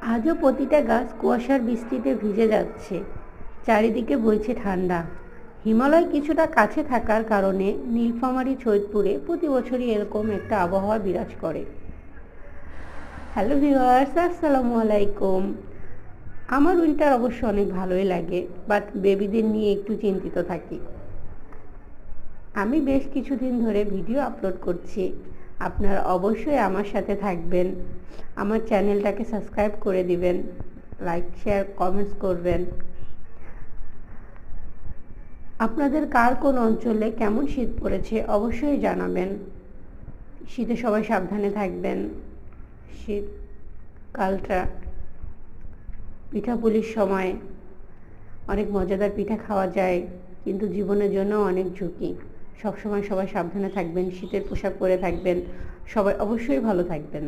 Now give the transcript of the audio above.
আজও প্রতিটা গাছ কুয়াশার বৃষ্টিতে ভিজে যাচ্ছে, চারিদিকে বইছে ঠান্ডা। হিমালয় কিছুটা কাছে থাকার কারণে নীলফামারী সৈয়দপুরে প্রতি বছরই এরকম একটা আবহাওয়া বিরাজ করে। হ্যালো ভিউয়ার্স, আসসালামু আলাইকুম। আমার উইন্টার অবশ্য অনেক ভালোই লাগে, বাট বেবিদের নিয়ে একটু চিন্তিত থাকি। আমি বেশ কিছুদিন ধরে ভিডিও আপলোড করছি, আপনারা অবশ্যই আমার সাথে থাকবেন। আমার চ্যানেলটাকে সাবস্ক্রাইব করে দিবেন, লাইক শেয়ার কমেন্টস করবেন। আপনাদের কার কোন অঞ্চলে কেমন শীত পড়েছে অবশ্যই জানাবেন। শীতে সবাই সাবধানে থাকবেন। শীতকালটা পিঠাপুলির সময় অনেক মজাদার পিঠা খাওয়া যায়, কিন্তু জীবনের জন্য অনেক ঝুঁকি। সবসময় সবাই সাবধানে থাকবেন, শীতের পোশাক পরে থাকবেন। সবাই অবশ্যই ভালো থাকবেন।